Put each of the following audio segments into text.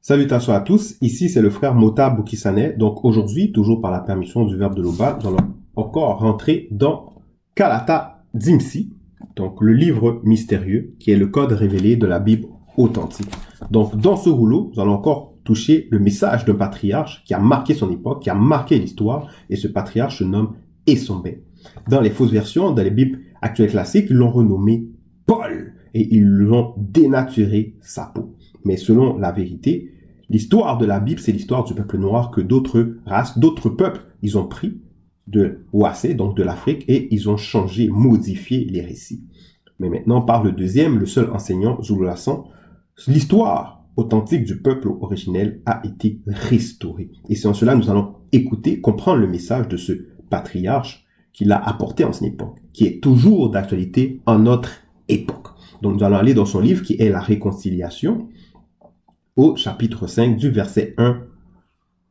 Salutations à tous, ici c'est le frère Mota Boukissane. Donc aujourd'hui, toujours par la permission du Verbe de l'Oba, nous allons encore rentrer dans Kalata Dimsi, donc le livre mystérieux qui est le code révélé de la Bible authentique. Donc dans ce rouleau, nous allons encore toucher le message d'un patriarche qui a marqué son époque, qui a marqué l'histoire, et ce patriarche se nomme Essombé. Dans les fausses versions, dans les Bibles actuelles classiques, ils l'ont renommé Paul et ils l'ont dénaturé sa peau. Mais selon la vérité, l'histoire de la Bible, c'est l'histoire du peuple noir que d'autres races, d'autres peuples, ils ont pris de Ouassé, donc de l'Afrique, et ils ont changé, modifié les récits. Mais maintenant, par le deuxième, le seul enseignant, Zulu Lassan, l'histoire authentique du peuple originel a été restaurée. Et c'est en cela que nous allons écouter, comprendre le message de ce patriarche qu'il a apporté en son époque, qui est toujours d'actualité en notre époque. Donc nous allons aller dans son livre qui est La Réconciliation, au chapitre 5 du verset 1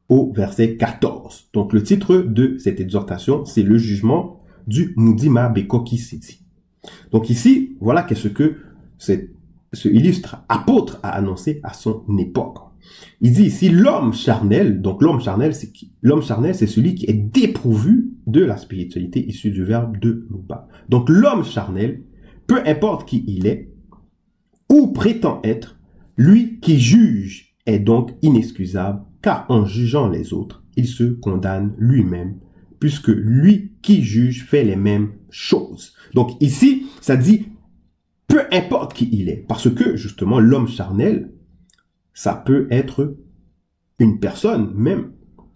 au verset 14. Donc le titre de cette exhortation, c'est le jugement du Mudima Bekoki Sidi. Donc ici, voilà qu'est-ce que ce illustre apôtre a annoncé à son époque. Il dit ici l'homme charnel, donc l'homme charnel c'est qui? L'homme charnel c'est celui qui est dépourvu de la spiritualité issue du verbe de Luba. Donc l'homme charnel, peu importe qui il est ou prétend être, lui qui juge est donc inexcusable, car en jugeant les autres, il se condamne lui-même, puisque lui qui juge fait les mêmes choses. Donc ici, ça dit, peu importe qui il est, parce que justement, l'homme charnel, ça peut être une personne même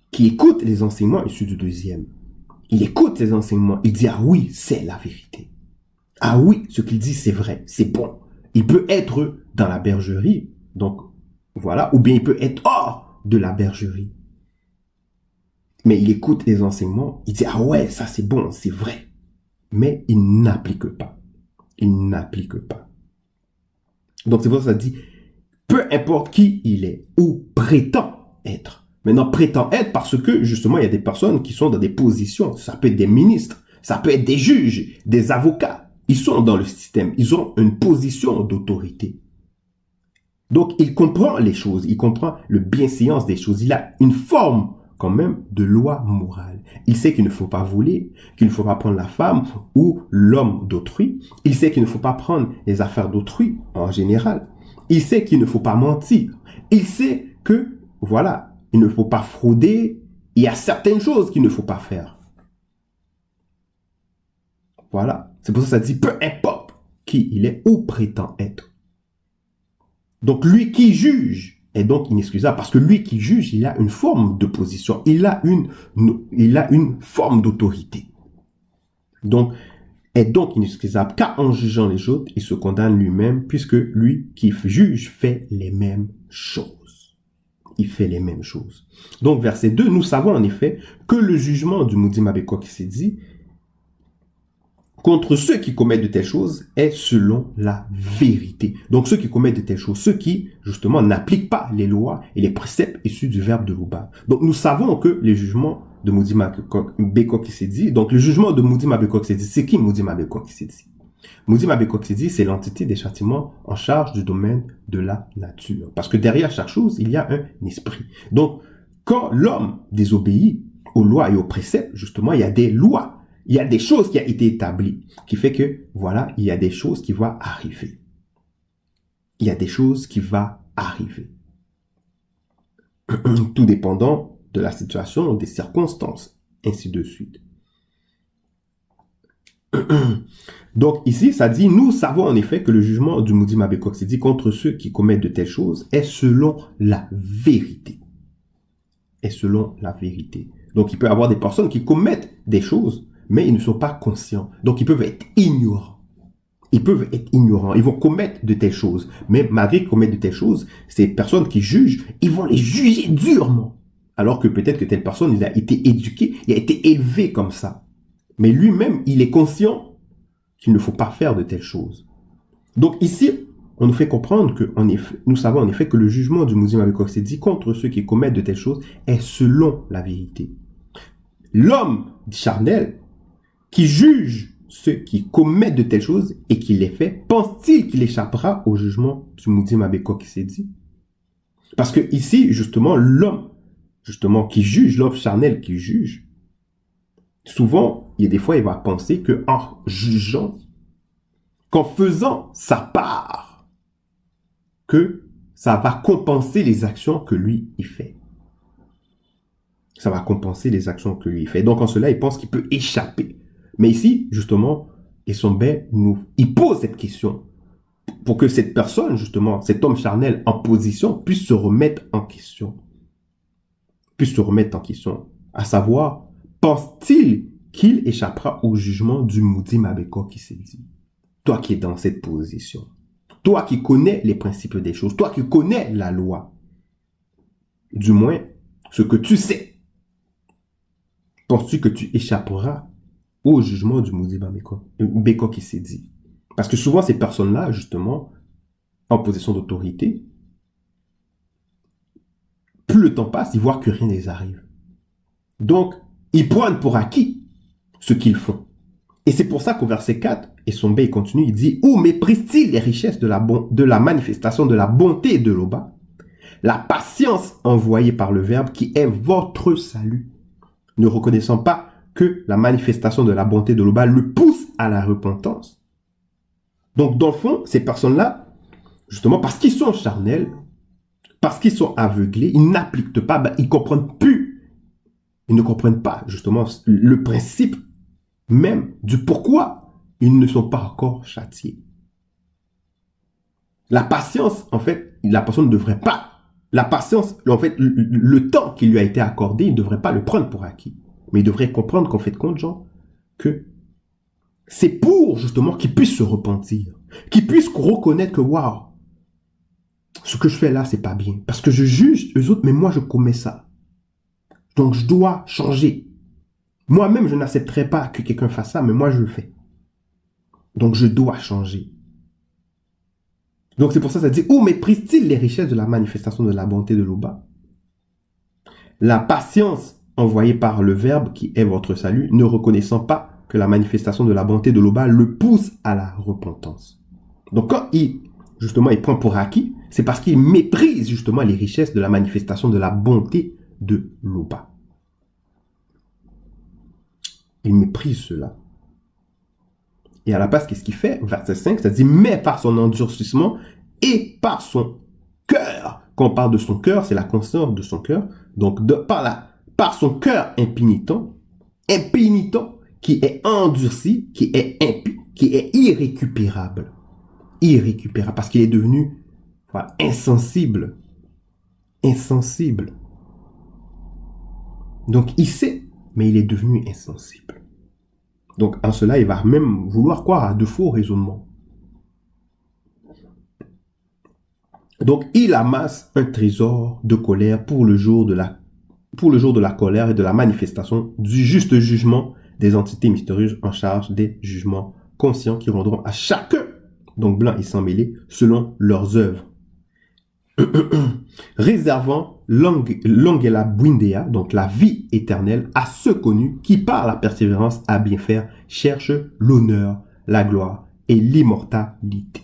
qui écoute les enseignements issus du deuxième. Il écoute les enseignements, il dit, ah oui, c'est la vérité. Ah oui, ce qu'il dit, c'est vrai, c'est bon. Il peut être dans la bergerie, donc voilà, ou bien il peut être hors de la bergerie. Mais il écoute les enseignements, il dit, ah ouais, ça c'est bon, c'est vrai. Mais il n'applique pas. Il n'applique pas. Donc c'est pour ça que ça dit, peu importe qui il est ou prétend être. Maintenant, prétend être parce que justement, il y a des personnes qui sont dans des positions. Ça peut être des ministres, ça peut être des juges, des avocats. Ils sont dans le système, ils ont une position d'autorité. Donc, il comprend les choses, il comprend le bienséance des choses. Il a une forme quand même de loi morale. Il sait qu'il ne faut pas voler, qu'il ne faut pas prendre la femme ou l'homme d'autrui. Il sait qu'il ne faut pas prendre les affaires d'autrui en général. Il sait qu'il ne faut pas mentir. Il sait que, voilà, il ne faut pas frauder. Il y a certaines choses qu'il ne faut pas faire. Voilà. C'est pour ça que ça dit, peu importe qui il est ou prétend être. Donc, lui qui juge est donc inexcusable parce que lui qui juge, il a une forme de position, il a une forme d'autorité. Donc, est donc inexcusable car en jugeant les autres, il se condamne lui-même puisque lui qui juge fait les mêmes choses. Il fait les mêmes choses. Donc, verset 2, nous savons en effet que le jugement du Mudima Bekoki Sidi contre ceux qui commettent de telles choses est selon la vérité. Donc ceux qui commettent de telles choses, ceux qui justement n'appliquent pas les lois et les préceptes issus du verbe de Luba. Donc nous savons que les jugements de Mudima Bekoki Sidi, donc le jugement de Mudima Bekoki Sidi, c'est qui Mudima Bekoki Sidi? Mudima Bekoki Sidi, c'est l'entité des châtiments en charge du domaine de la nature. Parce que derrière chaque chose, il y a un esprit. Donc quand l'homme désobéit aux lois et aux préceptes, justement, il y a des lois. Il y a des choses qui ont été établies, qui fait que, voilà, il y a des choses qui vont arriver. Il y a des choses qui vont arriver. Tout dépendant de la situation, des circonstances, ainsi de suite. Donc ici, ça dit, nous savons en effet que le jugement du Mudima Bekoki Sidi contre ceux qui commettent de telles choses est selon la vérité. Est selon la vérité. Donc il peut y avoir des personnes qui commettent des choses, mais ils ne sont pas conscients. Donc, ils peuvent être ignorants. Ils peuvent être ignorants. Ils vont commettre de telles choses. Mais malgré qu'ils commettent de telles choses, ces personnes qui jugent, ils vont les juger durement. Alors que peut-être que telle personne, il a été éduqué, il a été élevé comme ça. Mais lui-même, il est conscient qu'il ne faut pas faire de telles choses. Donc ici, on nous fait comprendre que, en effet, nous savons en effet que le jugement du Mudima Bekoki Sidi contre ceux qui commettent de telles choses est selon la vérité. L'homme charnel, qui juge ceux qui commettent de telles choses et qui les fait, pense-t-il qu'il échappera au jugement du Mudima Bekoki Sidi? Parce que ici, justement, l'homme, justement, qui juge, l'homme charnel qui juge, souvent, il y a des fois, il va penser que en jugeant, qu'en faisant sa part, que ça va compenser les actions que lui, il fait. Ça va compenser les actions que lui, il fait. Donc, en cela, il pense qu'il peut échapper. Mais ici, justement, Essombe il pose cette question pour que cette personne, justement, cet homme charnel en position, puisse se remettre en question. Puisse se remettre en question. À savoir, pense-t-il qu'il échappera au jugement du maudit Mabeko qui s'est dit? Toi qui es dans cette position. Toi qui connais les principes des choses. Toi qui connais la loi. Du moins, ce que tu sais. Penses-tu que tu échapperas au jugement du maudit Mabeko qui s'est dit? Parce que souvent, ces personnes-là, justement, en position d'autorité, plus le temps passe, ils voient que rien ne les arrive. Donc, ils prennent pour acquis ce qu'ils font. Et c'est pour ça qu'au verset 4, Essombe il continue, il dit « Où méprise-t-il les richesses de la manifestation de la bonté de l'Oba, la patience envoyée par le Verbe qui est votre salut, ne reconnaissant pas que la manifestation de la bonté de l'Oba le pousse à la repentance. » Donc, dans le fond, ces personnes-là, justement, parce qu'ils sont charnels, parce qu'ils sont aveuglés, ils n'appliquent pas, ils comprennent plus. Ils ne comprennent pas, justement, le principe même du pourquoi ils ne sont pas encore châtiés. La patience, en fait, la personne ne devrait pas. La patience, en fait, le temps qui lui a été accordé, il ne devrait pas le prendre pour acquis. Mais il devrait comprendre qu'en fait, compte, genre, que c'est pour, justement, qu'ils puissent se repentir. Qu'ils puissent reconnaître que, waouh, ce que je fais là, c'est pas bien. Parce que je juge eux autres, mais moi, je commets ça. Donc, je dois changer. Moi-même, je n'accepterai pas que quelqu'un fasse ça, mais moi, je le fais. Donc, je dois changer. Donc, c'est pour ça que ça dit, où méprise-t-il les richesses de la manifestation de la bonté de l'Oba? La patience envoyée par le Verbe qui est votre salut, ne reconnaissant pas que la manifestation de la bonté de l'Oba le pousse à la repentance. Donc, quand il prend pour acquis, c'est parce qu'il méprise justement les richesses de la manifestation de la bonté de l'Oba. Il méprise cela. Et à la place, qu'est-ce qu'il fait? Verset 5, ça dit, mais par son endurcissement et par son cœur. Quand on parle de son cœur, c'est la conscience de son cœur. Donc, par son cœur impénitent, qui est endurci, qui est impie, qui est irrécupérable. Irrécupérable, parce qu'il est devenu insensible. Insensible. Donc, il sait, mais il est devenu insensible. Donc, en cela, il va même vouloir croire à de faux raisonnements. Donc, il amasse un trésor de colère pour le jour de la colère et de la manifestation du juste jugement des entités mystérieuses en charge des jugements conscients qui rendront à chacun, donc blanc et sans mêlé, selon leurs œuvres. Réservant l'angela buindea, donc la vie éternelle, à ceux connus qui, par la persévérance à bien faire, cherchent l'honneur, la gloire et l'immortalité.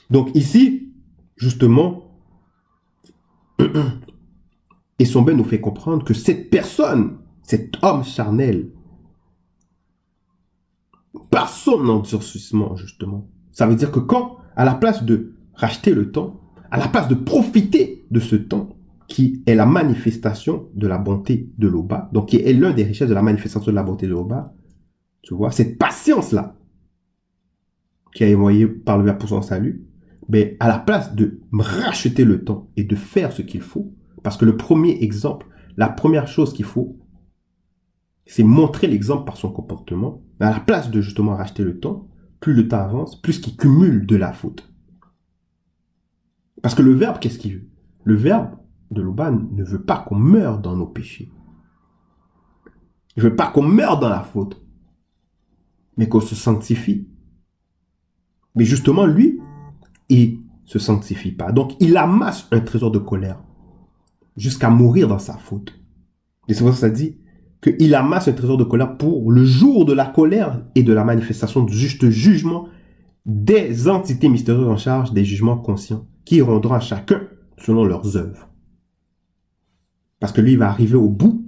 Donc ici, justement, Essombe nous fait comprendre que cette personne, cet homme charnel, par son endurcissement, justement, ça veut dire que quand, à la place de racheter le temps, à la place de profiter de ce temps qui est la manifestation de la bonté de l'Oba, donc qui est l'un des richesses de la manifestation de la bonté de l'Oba, tu vois, cette patience-là, qui est envoyée par le Verbe pour son salut, mais à la place de racheter le temps et de faire ce qu'il faut, parce que le premier exemple, la première chose qu'il faut, c'est montrer l'exemple par son comportement, mais à la place de justement racheter le temps, plus le temps avance, plus qu'il cumule de la faute. Parce que le Verbe, qu'est-ce qu'il veut? Le Verbe de l'Oba ne veut pas qu'on meure dans nos péchés. Il ne veut pas qu'on meure dans la faute, mais qu'on se sanctifie. Mais justement, lui, il se sanctifie pas. Donc, il amasse un trésor de colère jusqu'à mourir dans sa faute. Et c'est pour ça que ça dit qu'il amasse un trésor de colère pour le jour de la colère et de la manifestation du juste jugement des entités mystérieuses en charge des jugements conscients qui rendront à chacun, selon leurs œuvres. Parce que lui, il va arriver au bout.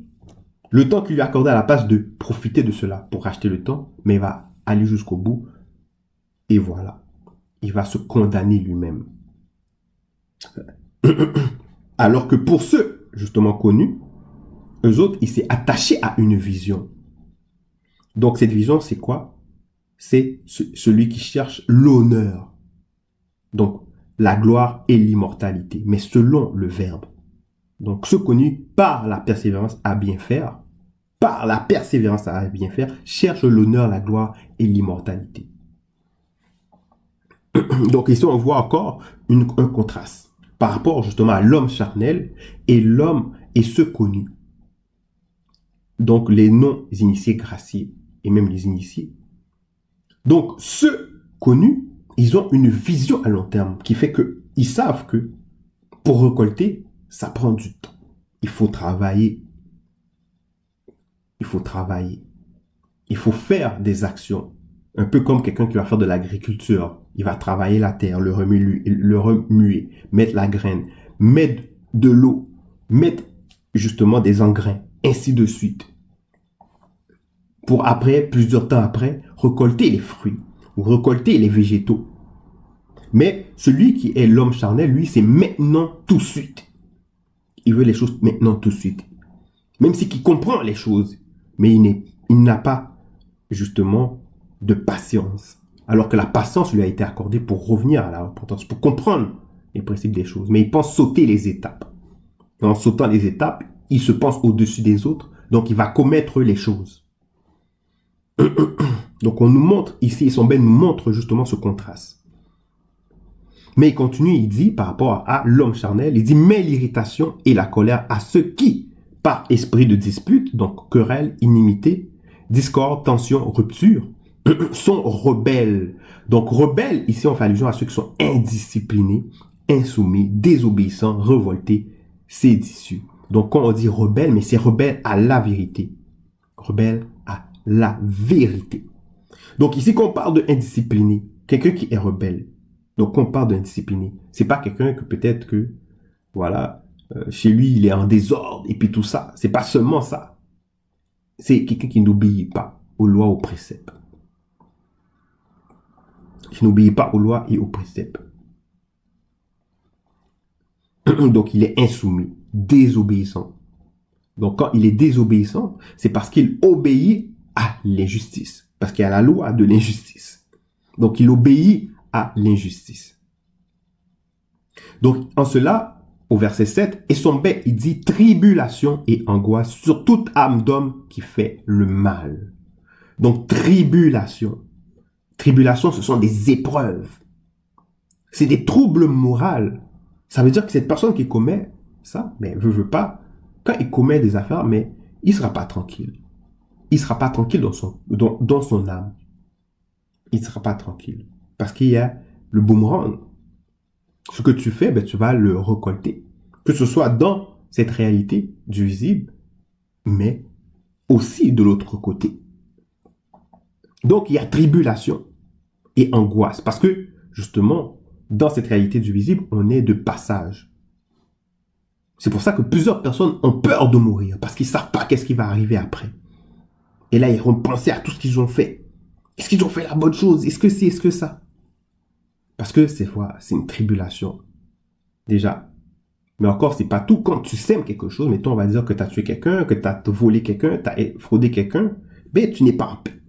Le temps qu'il lui a accordé à la place de profiter de cela pour racheter le temps, mais il va aller jusqu'au bout. Et voilà. Il va se condamner lui-même. Alors que pour ceux, justement connus, eux autres, il s'est attaché à une vision. Donc cette vision, c'est quoi? C'est celui qui cherche l'honneur. Donc la gloire et l'immortalité, mais selon le Verbe. Donc ceux connus par la persévérance à bien faire, par la persévérance à bien faire, cherchent l'honneur, la gloire et l'immortalité. Donc ici, on voit encore un contraste par rapport justement à l'homme charnel et l'homme et ceux connus. Donc les non-initiés graciés et même les initiés. Donc ceux connus, ils ont une vision à long terme qui fait qu'ils savent que pour récolter, ça prend du temps. Il faut travailler. Il faut travailler. Il faut faire des actions. Un peu comme quelqu'un qui va faire de l'agriculture. Il va travailler la terre, le remuer, mettre la graine, mettre de l'eau, mettre justement des engrais, ainsi de suite. Pour après, plusieurs temps après, récolter les fruits ou récolter les végétaux. Mais celui qui est l'homme charnel, lui, c'est maintenant tout de suite. Il veut les choses maintenant tout de suite. Même si il comprend les choses, mais il n'a pas justement de patience. Alors que la patience lui a été accordée pour revenir à la repentance, pour comprendre les principes des choses. Mais il pense sauter les étapes. Et en sautant les étapes, il se pense au-dessus des autres, donc il va commettre les choses. Donc on nous montre ici, Son Ben nous montre justement ce contraste. Mais il continue, il dit par rapport à l'homme charnel, il dit « Mais l'irritation et la colère à ceux qui, par esprit de dispute, donc querelle, inimité, discorde, tension, rupture, sont rebelles. » Donc rebelles, ici on fait allusion à ceux qui sont indisciplinés, insoumis, désobéissants, révoltés, séditieux. Donc quand on dit rebelle, mais c'est rebelle à la vérité. Rebelle à la vérité. Donc ici quand on parle de indiscipliné, quelqu'un qui est rebelle, donc quand on parle d'indiscipliné, c'est pas quelqu'un que peut-être que, voilà, chez lui il est en désordre et puis tout ça. C'est pas seulement ça. C'est quelqu'un qui n'obéit pas aux lois, aux préceptes. Qui n'obéit pas aux lois et aux préceptes. Donc il est insoumis, désobéissant. Donc quand il est désobéissant, c'est parce qu'il obéit à l'injustice. Parce qu'il y a la loi de l'injustice. Donc il obéit à l'injustice. Donc en cela, au verset 7, et son bec, il dit tribulation et angoisse sur toute âme d'homme qui fait le mal. Donc tribulation. Tribulation, ce sont des épreuves. C'est des troubles moraux. Ça veut dire que cette personne qui commet ça, mais veut pas, quand il commet des affaires, mais il sera pas tranquille. Il sera pas tranquille dans son âme. Il sera pas tranquille. Parce qu'il y a le boomerang. Ce que tu fais, ben, tu vas le récolter. Que ce soit dans cette réalité du visible, mais aussi de l'autre côté. Donc, il y a tribulation et angoisse. Parce que, justement, dans cette réalité du visible, on est de passage. C'est pour ça que plusieurs personnes ont peur de mourir. Parce qu'ils ne savent pas qu'est-ce qui va arriver après. Et là, ils vont penser à tout ce qu'ils ont fait. Est-ce qu'ils ont fait la bonne chose? Est-ce que c'est, est-ce que ça? Parce que c'est une tribulation. Déjà. Mais encore, c'est pas tout. Quand tu sèmes quelque chose, mettons, on va dire que tu as tué quelqu'un, que tu as volé quelqu'un, tu as fraudé quelqu'un, ben, tu n'es pas en paix.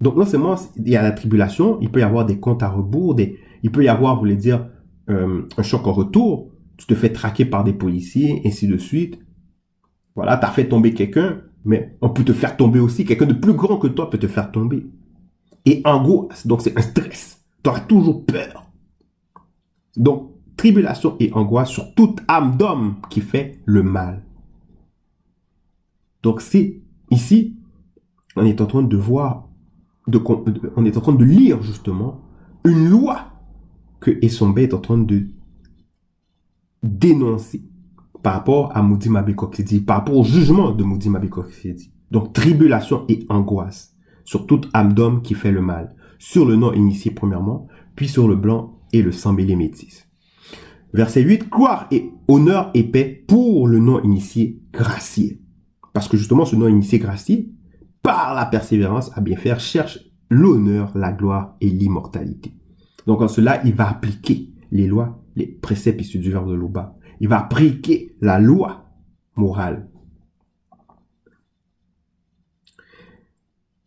Donc, non seulement il y a la tribulation, il peut y avoir des comptes à rebours, il peut y avoir, vous voulez dire, un choc en retour, tu te fais traquer par des policiers, ainsi de suite. Voilà, tu as fait tomber quelqu'un, mais on peut te faire tomber aussi. Quelqu'un de plus grand que toi peut te faire tomber. Et angoisse, donc c'est un stress. Tu auras toujours peur. Donc, tribulation et angoisse sur toute âme d'homme qui fait le mal. Donc, c'est ici, on est en train de voir, on est en train de lire justement une loi que Essombe est en train de dénoncer par rapport à Moudi Mabé-Koksédi, par rapport au jugement de Moudi Mabé-Koksédi. Donc, tribulation et angoisse sur toute âme d'homme qui fait le mal, sur le non initié premièrement, puis sur le blanc et le sang mêlé métis. Verset 8, gloire et honneur et paix pour le non-initié gracié. Parce que justement, ce non-initié gracié, par la persévérance à bien faire, cherche l'honneur, la gloire et l'immortalité. Donc en cela, il va appliquer les lois, les préceptes issus du verbe de Loba. Il va appliquer la loi morale.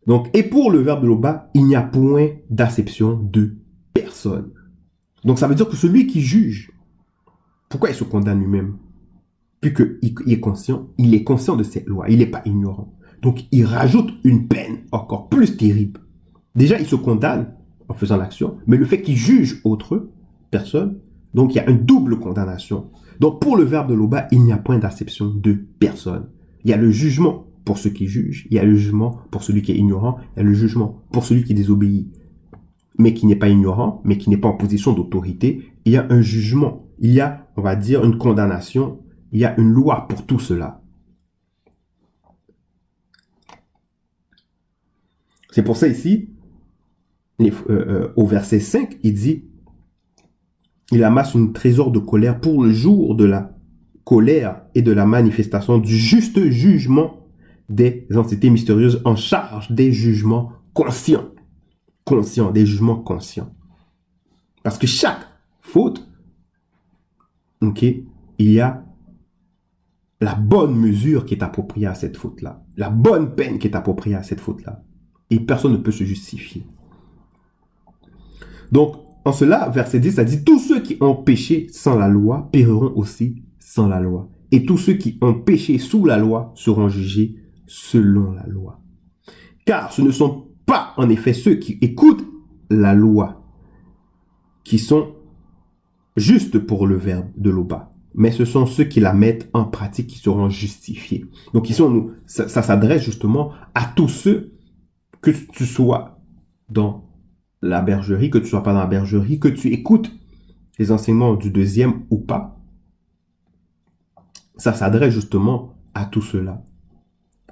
Donc, et pour le verbe de Loba, il n'y a point d'acception de personne. Donc ça veut dire que celui qui juge, pourquoi il se condamne lui-même? Puisqu'il est conscient de cette loi, il n'est pas ignorant. Donc il rajoute une peine encore plus terrible. Déjà, il se condamne en faisant l'action, mais le fait qu'il juge autre personne, donc il y a une double condamnation. Donc pour le verbe de Loba, il n'y a point d'acception de personne. Il y a le jugement pour ceux qui jugent, il y a le jugement pour celui qui est ignorant, il y a le jugement pour celui qui désobéit, mais qui n'est pas ignorant, mais qui n'est pas en position d'autorité. Il y a un jugement, il y a, on va dire, une condamnation, il y a une loi pour tout cela. C'est pour ça ici, au verset 5, il dit, il amasse un trésor de colère pour le jour de la colère et de la manifestation du juste jugement des entités mystérieuses en charge des jugements conscients. Des jugements conscients. Parce que chaque faute, il y a la bonne mesure qui est appropriée à cette faute-là. La bonne peine qui est appropriée à cette faute-là. Et personne ne peut se justifier. Donc, en cela, verset 10, ça dit, tous ceux qui ont péché sans la loi périront aussi sans la loi. Et tous ceux qui ont péché sous la loi seront jugés selon la loi. Car ce ne sont pas, en effet, ceux qui écoutent la loi qui sont justes pour le verbe de Loba, mais ce sont ceux qui la mettent en pratique qui seront justifiés. Donc ici, ça s'adresse justement à tous ceux, que tu sois dans la bergerie, que tu sois pas dans la bergerie, que tu écoutes les enseignements du deuxième ou pas, ça s'adresse justement à tout cela.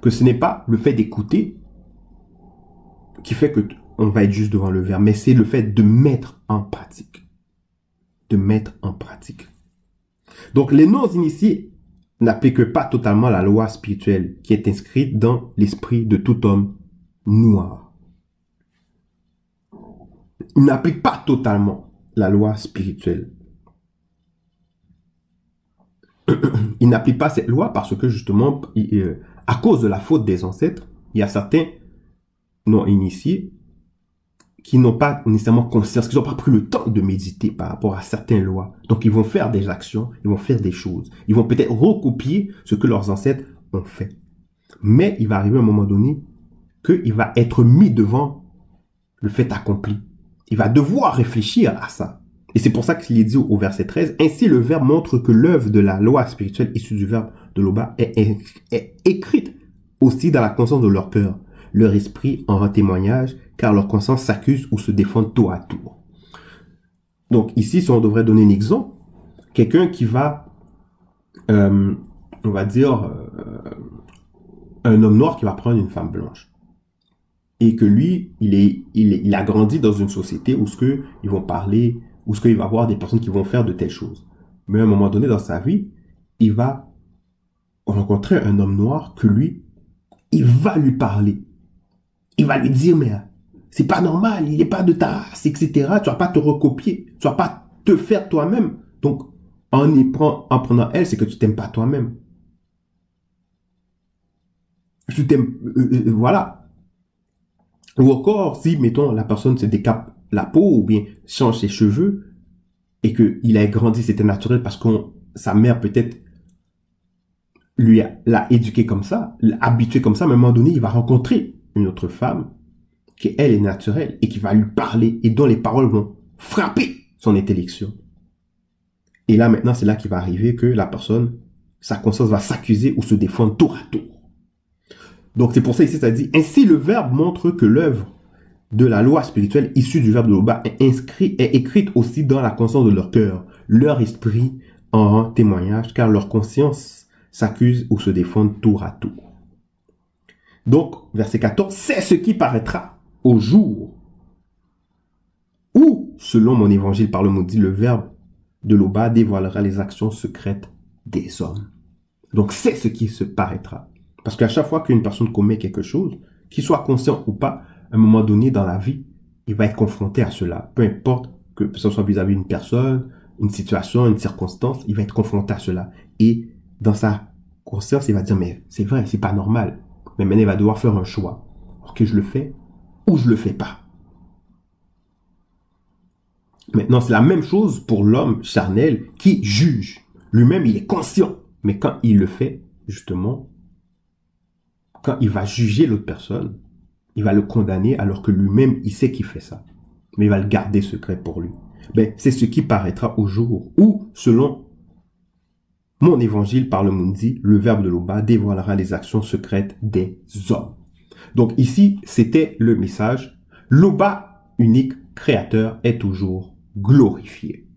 Que ce n'est pas le fait d'écouter qui fait que on va être juste devant le verbe, mais c'est le fait de mettre en pratique. De mettre en pratique. Donc les non-initiés n'appliquent pas totalement la loi spirituelle qui est inscrite dans l'esprit de tout homme noir. Ils n'appliquent pas totalement la loi spirituelle. Ils n'appliquent pas cette loi parce que justement, à cause de la faute des ancêtres, il y a certains non-initiés qui n'ont pas nécessairement conscience, qui n'ont pas pris le temps de méditer par rapport à certaines lois. Donc ils vont faire des actions, ils vont faire des choses. Ils vont peut-être recopier ce que leurs ancêtres ont fait. Mais il va arriver un moment donné qu'il va être mis devant le fait accompli. Il va devoir réfléchir à ça. Et c'est pour ça qu'il est dit au verset 13, « Ainsi le verbe montre que l'œuvre de la loi spirituelle issue du verbe de Loba est écrite aussi dans la conscience de leur cœur. Leur esprit en rend témoignage, car leur conscience s'accuse ou se défend tour à tour. » Donc ici, si on devrait donner un exemple, quelqu'un qui va, on va dire, un homme noir qui va prendre une femme blanche. Et que lui, il a grandi dans une société où ils vont parler, où il va avoir des personnes qui vont faire de telles choses. Mais à un moment donné dans sa vie, il va rencontrer un homme noir que lui, il va lui parler. Il va lui dire, mais c'est pas normal, il n'est pas de ta race, etc. Tu vas pas te recopier, tu vas pas te faire toi-même. Donc, en prenant elle, c'est que tu t'aimes pas toi-même. Tu t'aimes, voilà. Ou encore, si, mettons, la personne se décape la peau ou bien change ses cheveux et qu'il a grandi, c'était naturel parce que sa mère peut-être l'a éduqué comme ça, l'a habitué comme ça, mais à un moment donné, il va rencontrer une autre femme qui, elle, est naturelle et qui va lui parler et dont les paroles vont frapper son intellection. Et là, maintenant, c'est là qu'il va arriver que la personne, sa conscience va s'accuser ou se défendre tour à tour. Donc, c'est pour ça ici, ça dit, ainsi le verbe montre que l'œuvre de la loi spirituelle issue du verbe de Loba est écrite aussi dans la conscience de leur cœur. Leur esprit en rend témoignage, car leur conscience s'accuse ou se défend tour à tour. Donc, verset 14, c'est ce qui paraîtra au jour où, selon mon évangile par le maudit, le verbe de l'Oba dévoilera les actions secrètes des hommes. Donc c'est ce qui se paraîtra. Parce qu'à chaque fois qu'une personne commet quelque chose, qu'il soit conscient ou pas, à un moment donné dans la vie, il va être confronté à cela. Peu importe que ce soit vis-à-vis d'une personne, une situation, une circonstance, il va être confronté à cela. Et dans sa conscience, il va dire, mais c'est vrai, c'est pas normal. Mais maintenant, il va devoir faire un choix. Ok, je le fais ou je le fais pas. Maintenant, c'est la même chose pour l'homme charnel qui juge. Lui-même, il est conscient. Mais quand il le fait, justement, quand il va juger l'autre personne, il va le condamner alors que lui-même, il sait qu'il fait ça. Mais il va le garder secret pour lui. Ben, c'est ce qui paraîtra au jour où, selon mon évangile par le Mundi, le verbe de l'Oba dévoilera les actions secrètes des hommes. Donc ici, c'était le message. L'Oba unique créateur est toujours glorifié.